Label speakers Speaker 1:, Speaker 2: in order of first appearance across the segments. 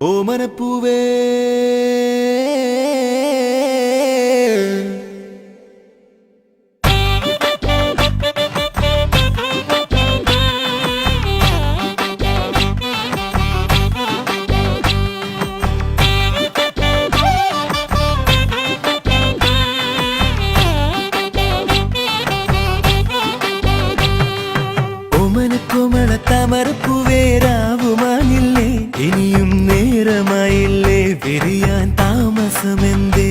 Speaker 1: ഓമനപ്പൂവേ താമരപ്പൂവേ രാവുമാനില്ലേ ഇനിയും നേരമായില്ലേ വിരിയാൻ താമസമെന്തേ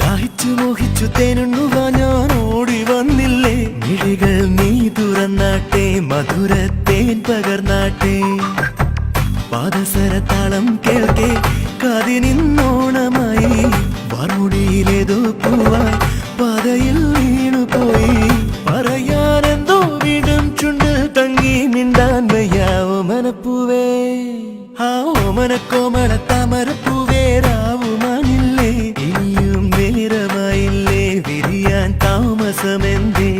Speaker 1: ദാഹിച്ചു മോഹിച്ചു തേനുണ്ണുവാൻ ഞാൻ ഓടി വന്നില്ലേ മിഴികൾ നീ തുറന്നാട്ടെ മധുരത്തേൻ പകർന്നാട്ടെ പാദസരത്താളം കേൾക്കെ കാതിനിന്നോണമായി വാർമുടിയിലേതോ പൂവായി പാതയിൽ വീണുപോയി പറയാനെന്തോ വീണ്ടും ചുണ്ടിൽ തങ്ങി മിണ്ടാൻ വയ്യ ഓമനപ്പൂവേ ആ ഓമനക്കോമള താമരപ്പൂവേ രാവുമാനില്ലേ ഇനിയും നേരമായില്ലേ വിരിയാൻ താമസമെന്തേ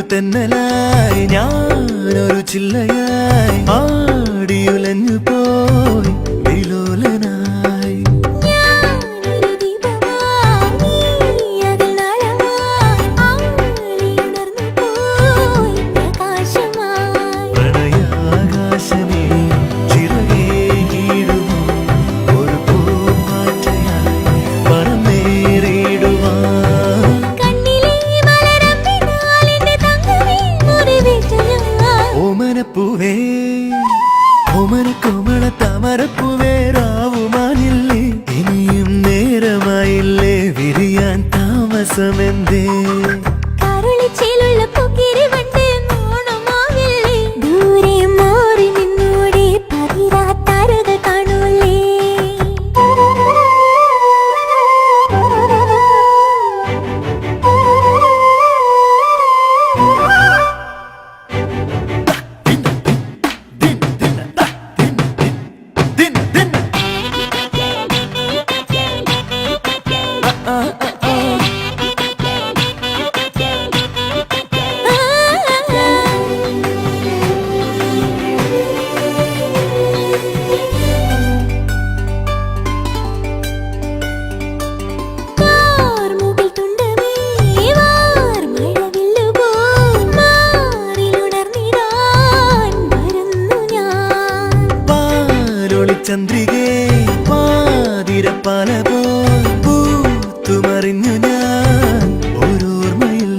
Speaker 1: തെന്നലായി ഞാനൊരു ചില്ലയായി ആടിയുലഞ്ഞു പോയി വിലോലനായി പ്രണയാകാശമേ ചിറകേ കീഴുമോ ഒരു പൂമാറ്റയായി പറന്നേറിടുവാൻ ഓമനപ്പൂവേ ഓമനക്കോമള താമരപ്പൂവേ രാവുമാനില്ലേ ഇനിയും നേരമായില്ലേ വിരിയാൻ താമസമെന്തേ ചന്ദ്രികേ പാതിരപ്പാല പോൽ പൂത്തുമറിഞ്ഞു ഞാൻ ഓരോർമ്മയിൽ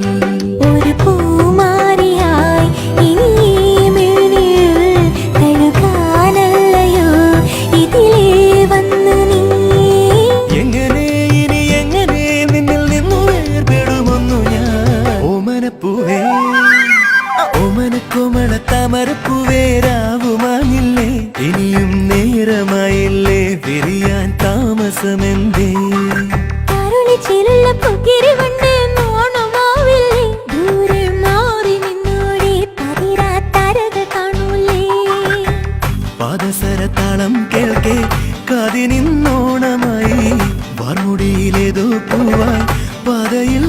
Speaker 2: ഒരു പൂമാരിയായി കഴുകാനല്ലയോ ഇതിലേ വന്നു നീ
Speaker 1: എങ്ങനെ ഇനി എങ്ങനെ നിന്നിൽ നിന്നു വേർപെടുമൊന്നു ഞാൻ ഓമനപ്പൂവേ ഓമനക്കോമള താമരപ്പൂവേ രാവുമാനില്ലേ ഇനിയും നേരമായില്ലേ വിരിയാൻ താമസമെന്തേ പാദസരത്താളം കേൾക്കെ കാതിനിന്നോണമായി വാർമുടിയിലേതോ പൂവായി പാതയിൽ